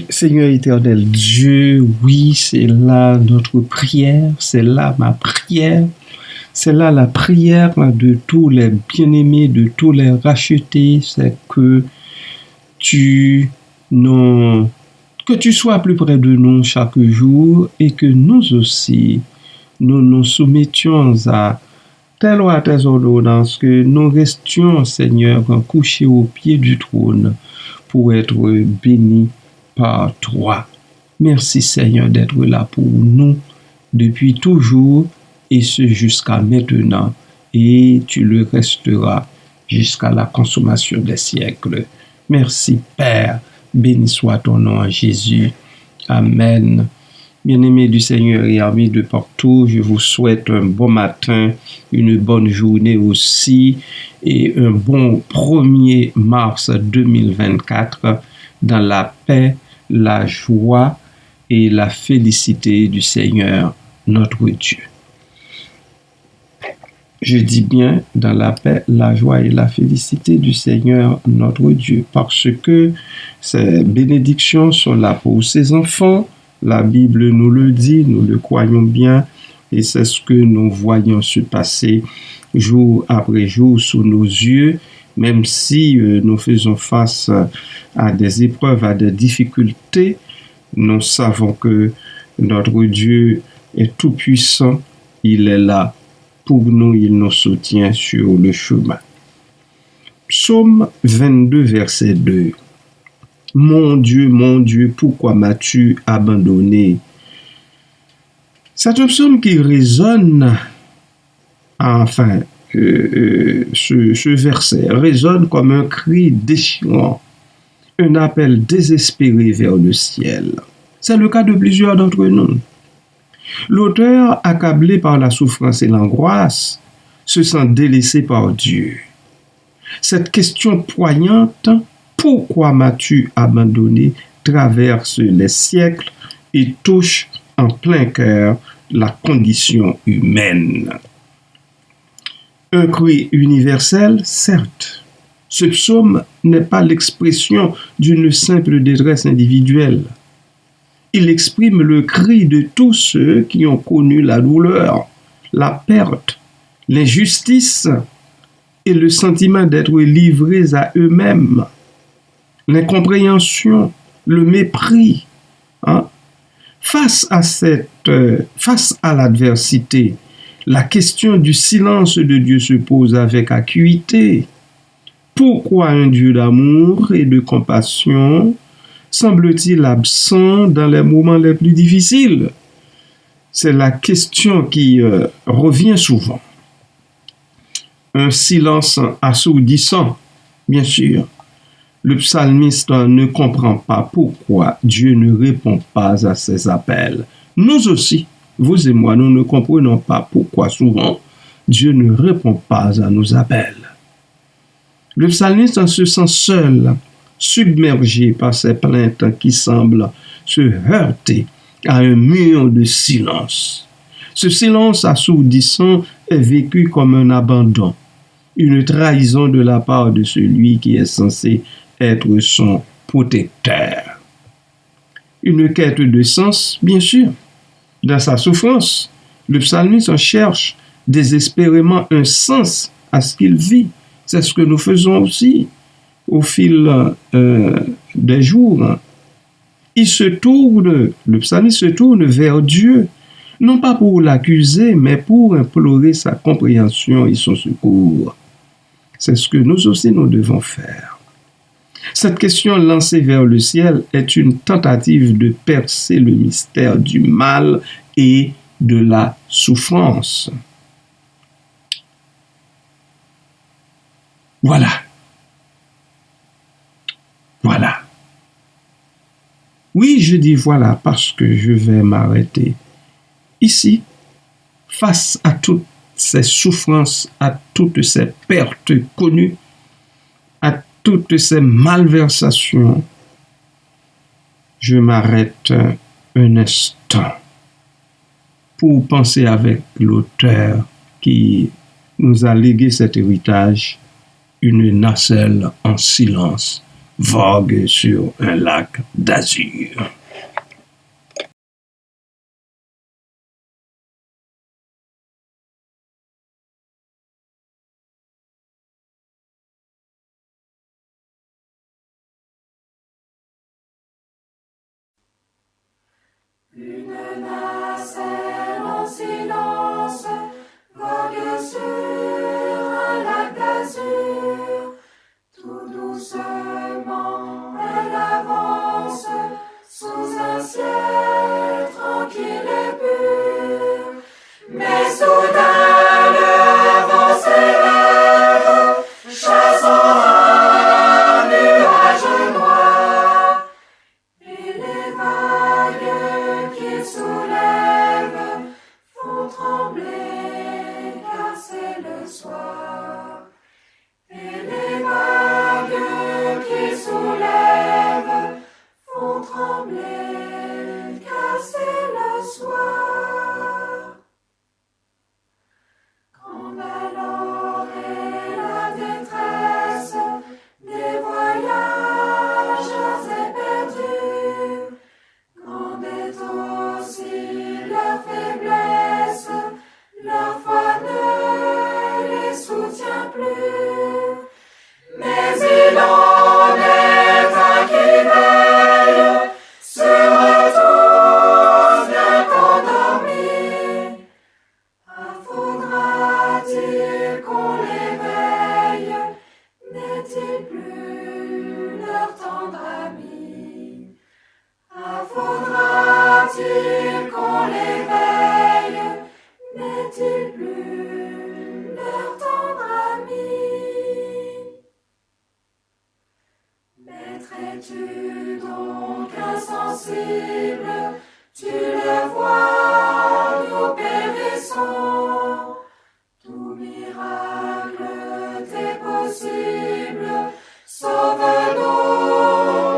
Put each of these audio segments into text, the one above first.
Seigneur éternel Dieu, oui, c'est là notre prière, c'est là ma prière, c'est là la prière de tous les bien-aimés, de tous les rachetés, c'est que tu sois plus près de nous chaque jour et que nous aussi, nous nous soumettions à tes lois, à tes ordonnances, que nous restions, Seigneur, couchés au pied du trône pour être bénis par toi. Merci Seigneur d'être là pour nous depuis toujours et ce jusqu'à maintenant et tu le resteras jusqu'à la consommation des siècles. Merci Père, béni soit ton nom en Jésus. Amen. Bien-aimés du Seigneur et amis de partout, je vous souhaite un bon matin, une bonne journée aussi et un bon 1er mars 2024 dans la paix, la joie et la félicité du Seigneur notre Dieu. Je dis bien dans la paix, la joie et la félicité du Seigneur notre Dieu, parce que ces bénédictions sont là pour ses enfants. La Bible nous le dit, nous le croyons bien, et c'est ce que nous voyons se passer jour après jour sous nos yeux, même si nous faisons face à des épreuves, à des difficultés. Nous savons que notre Dieu est tout-puissant, il est là pour nous, il nous soutient sur le chemin. Psaume 22, verset 2. Mon Dieu, pourquoi m'as-tu abandonné? C'est un psaume qui résonne, ce verset résonne comme un cri déchirant, un appel désespéré vers le ciel. C'est le cas de plusieurs d'entre nous. L'auteur, accablé par la souffrance et l'angoisse, se sent délaissé par Dieu. Cette question poignante, pourquoi m'as-tu abandonné, traverse les siècles et touche en plein cœur la condition humaine. Un cri universel, certes. Ce psaume n'est pas l'expression d'une simple détresse individuelle. Il exprime le cri de tous ceux qui ont connu la douleur, la perte, l'injustice et le sentiment d'être livrés à eux-mêmes, l'incompréhension, le mépris. Face à l'adversité, la question du silence de Dieu se pose avec acuité. Pourquoi un Dieu d'amour et de compassion semble-t-il absent dans les moments les plus difficiles? C'est la question qui revient souvent. Un silence assourdissant, bien sûr. Le psalmiste ne comprend pas pourquoi Dieu ne répond pas à ses appels. Nous aussi, vous et moi, nous ne comprenons pas pourquoi souvent Dieu ne répond pas à nos appels. Le psalmiste se sent seul, submergé par ces plaintes qui semblent se heurter à un mur de silence. Ce silence assourdissant est vécu comme un abandon, une trahison de la part de celui qui est censé être son protecteur. Une quête de sens, bien sûr. Dans sa souffrance, le psalmiste en cherche désespérément un sens à ce qu'il vit. C'est ce que nous faisons aussi au fil des jours. Le psalmiste se tourne vers Dieu, non pas pour l'accuser, mais pour implorer sa compréhension et son secours. C'est ce que nous aussi nous devons faire. Cette question lancée vers le ciel est une tentative de percer le mystère du mal et de la souffrance. Voilà. Voilà. Oui, je dis voilà parce que je vais m'arrêter ici, face à toutes ces souffrances, à toutes ces pertes connues, à toutes ces malversations. Je m'arrête un instant pour penser avec l'auteur qui nous a légué cet héritage, une nacelle en silence vogue sur un lac d'azur. Une nacelle en silence vogue sur un lac d'azur. Tout doucement elle avance sous un ciel tranquille et pur. Mais soudain le vent s'élève, chassant un nuage noir. Et les vagues qu'il soulève font trembler car c'est le soir. Et les vagues qu'il soulève font trembler car c'est le soir. Quand alors est la détresse des voyageurs est perdue, quand est aussi leur faiblesse, leur foi ne les soutient plus. Mais il en est un qui veille sur tous bien endormis. Faudra-t-il qu'on l'éveille? N'est-il plus leur tendre ami? Faudra-t-il qu'on l'éveille? N'est-il plus leur tendre ami? Maître, es-tu donc insensible? Tu le vois, nous périssons. Tout miracle t'est possible. Sauve-nous,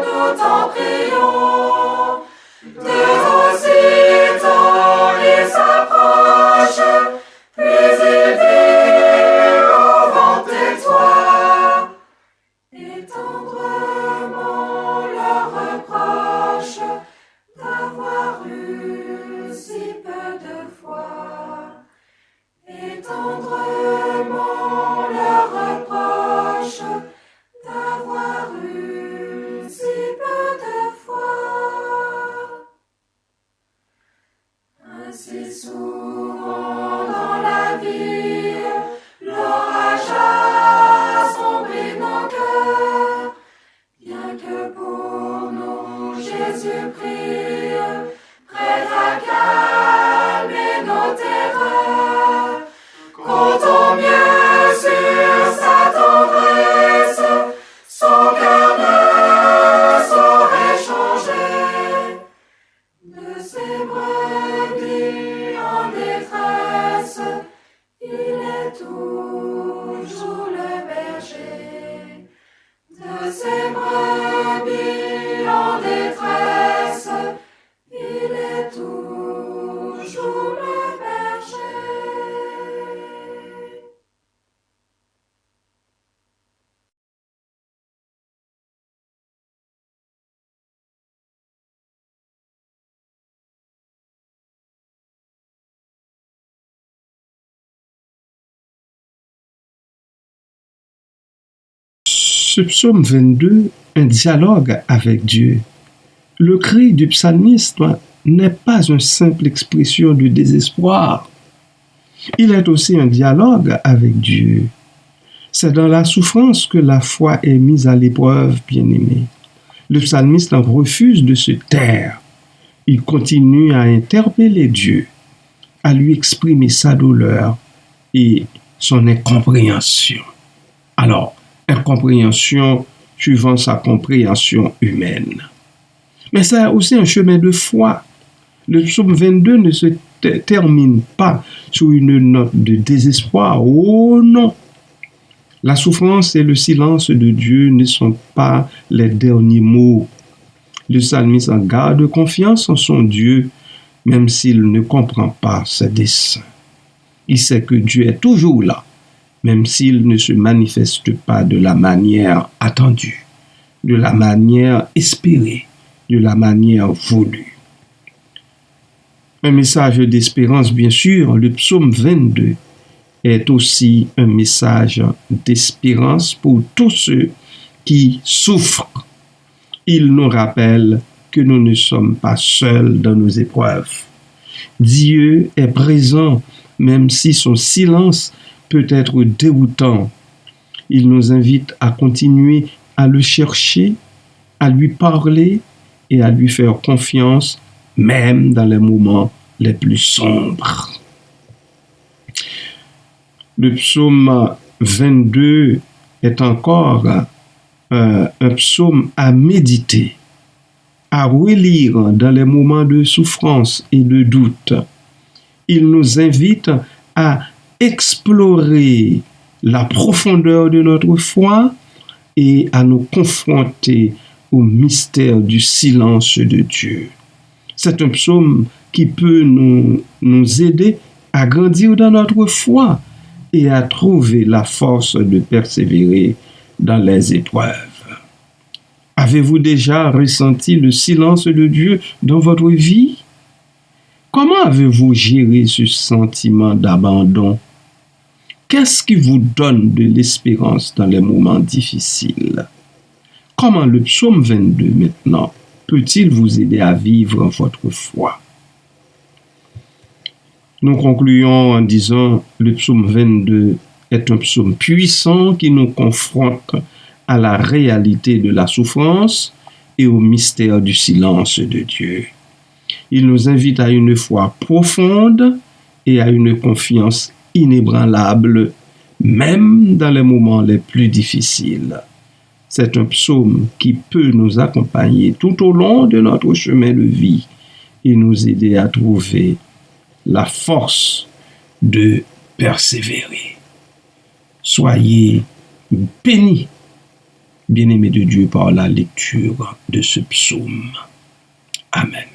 nous t'en prions. De aussitôt il s'approche, puis il dit au vent tais-toi. Et tendrement leur reproche d'avoir eu si peu de foi. Et tendrement leur reproche d'avoir eu si peu de foi. Ainsi souvent dans la vie, l'orage assombrit nos cœurs, bien que pour nous Jésus prie, prêt à calmer nos terreurs. Comptons mieux sur sa tendresse, son cœur ne saurait changer. De ses brebis en détresse, il est toujours le berger. De ses brebis en détresse, il est toujours le berger. Ce psaume 22, un dialogue avec Dieu. Le cri du psalmiste n'est pas une simple expression de désespoir. Il est aussi un dialogue avec Dieu. C'est dans la souffrance que la foi est mise à l'épreuve, bien-aimé. Le psalmiste refuse de se taire. Il continue à interpeller Dieu, à lui exprimer sa douleur et son incompréhension. Alors, incompréhension suivant sa compréhension humaine. Mais c'est aussi un chemin de foi. Le psaume 22 ne se termine pas sur une note de désespoir. Oh non! La souffrance et le silence de Dieu ne sont pas les derniers mots. Le psalmiste en garde confiance en son Dieu, même s'il ne comprend pas ses desseins. Il sait que Dieu est toujours là, même s'il ne se manifeste pas de la manière attendue, de la manière espérée, de la manière voulue. Un message d'espérance, bien sûr, le psaume 22 est aussi un message d'espérance pour tous ceux qui souffrent. Il nous rappelle que nous ne sommes pas seuls dans nos épreuves. Dieu est présent, même si son silence peut être déroutant. Il nous invite à continuer à le chercher, à lui parler et à lui faire confiance, même dans les moments les plus sombres. Le psaume 22 est encore un psaume à méditer, à relire dans les moments de souffrance et de doute. Il nous invite à explorer la profondeur de notre foi et à nous confronter au mystère du silence de Dieu. C'est un psaume qui peut nous aider à grandir dans notre foi et à trouver la force de persévérer dans les épreuves. Avez-vous déjà ressenti le silence de Dieu dans votre vie? Comment avez-vous géré ce sentiment d'abandon? Qu'est-ce qui vous donne de l'espérance dans les moments difficiles? Comment le psaume 22 maintenant peut-il vous aider à vivre votre foi? Nous concluons en disant le psaume 22 est un psaume puissant qui nous confronte à la réalité de la souffrance et au mystère du silence de Dieu. Il nous invite à une foi profonde et à une confiance inébranlable, même dans les moments les plus difficiles. C'est un psaume qui peut nous accompagner tout au long de notre chemin de vie et nous aider à trouver la force de persévérer. Soyez bénis, bien-aimés de Dieu, par la lecture de ce psaume. Amen.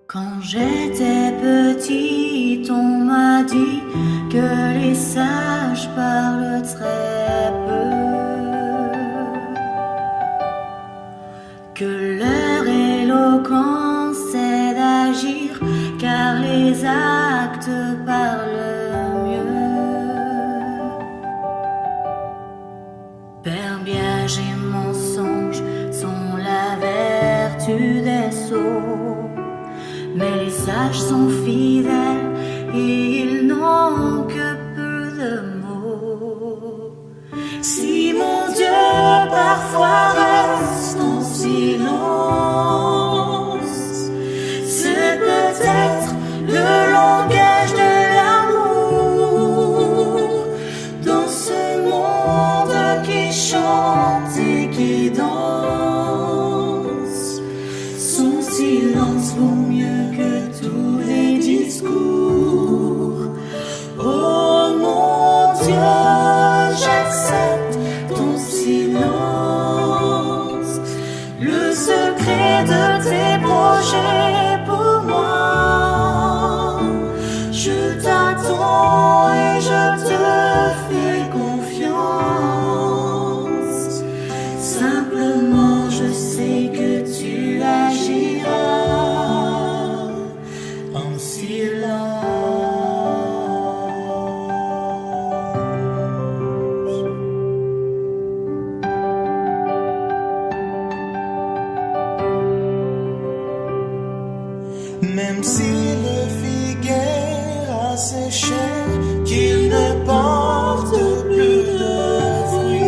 Quand j'étais petite, on m'a dit que les sages parlent très peu, que leur éloquence c'est d'agir, car les actes parlent mieux. Verbiage et mensonge sont la vertu des sots, mais les sages sont fidèles et ils n'ont que peu de mots. Si mon Dieu parfois reste en silence, c'est peut-être le langage de l'amour dans ce monde qui chante et qui danse. Son silence vaut mieux que tous les discours. Oh mon Dieu, j'accepte ton silence, le secret de tes projets pour moi. Je t'attends et je te fais confiance. Simplement, je sais que si le figuier a séché, qu'il ne porte plus de fruits.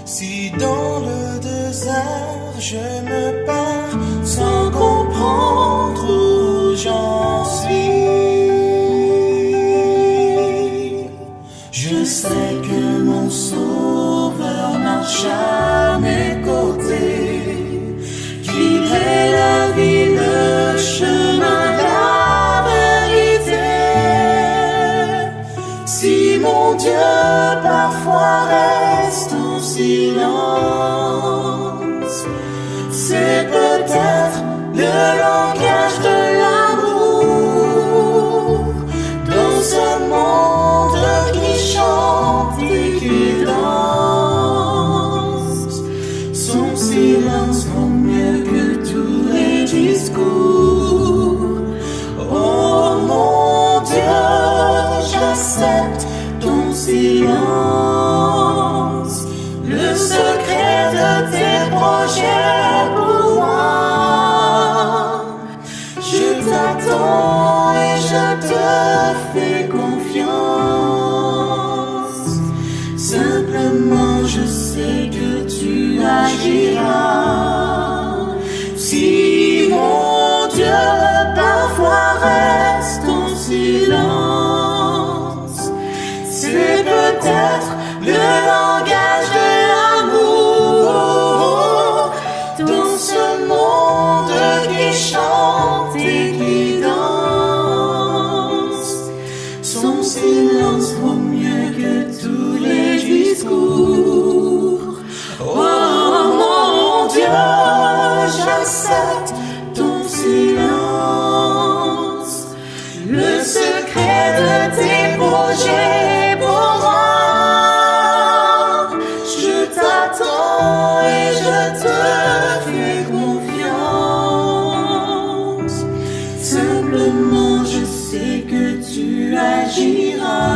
Si dans le désert je me perds sans comprendre où j'en suis, je sais que mon Sauveur marche à mes côtés, qu'il est la vie, le chemin, la vérité. Si mon Dieu parfois reste en silence, c'est peut-être le langage de l'amour dans ce monde qui chante et qui danse. Son silence vaut mieux que tous les discours. Oh mon Dieu, j'accepte ton silence, le secret de tes projets pour moi. Je t'attends et je te fais confiance. Simplement je sais que tu agiras. Si mon Dieu parfois reste en silence, c'est peut-être le langage de l'amour dans ce monde qui chante et qui danse. Son silence vaut mieux que tous les discours. Oh mon Dieu, j'accepte ton silence, le secret de tes projets pour moi. Je t'attends et je te fais confiance. Simplement je sais que tu agiras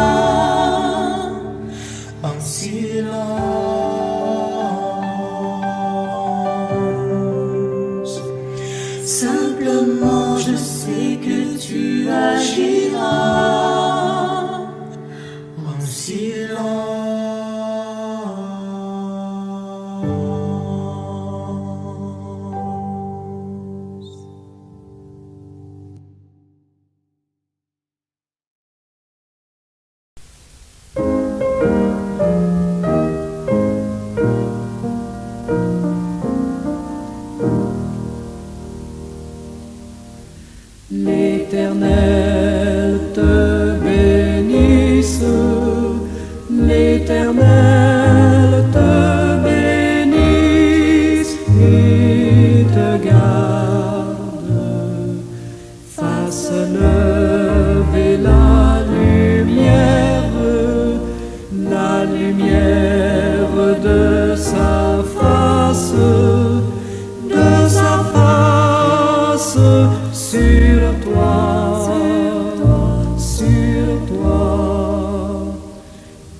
en silence. Simplement je sais que tu agiras en silence. L'Éternel te bénisse, l'Éternel te bénisse et te garde, fasse lever la lumière de sa face sur toi,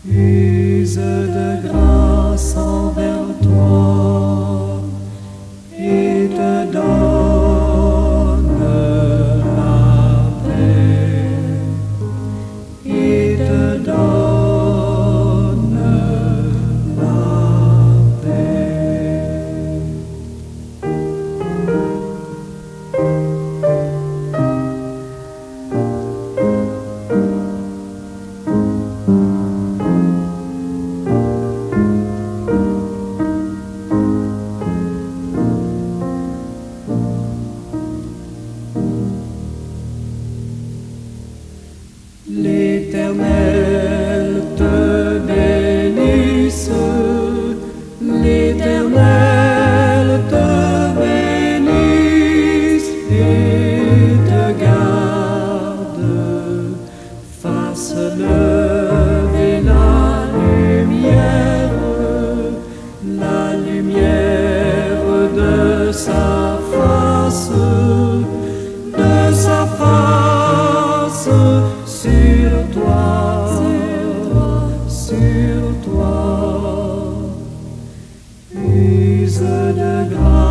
use de grâce envers toi et te donne la paix, et te donne la paix. L'Éternel te bénisse, l'Éternel te bénisse et te garde, fasse lever la lumière de sa face sur toi, use de grâce.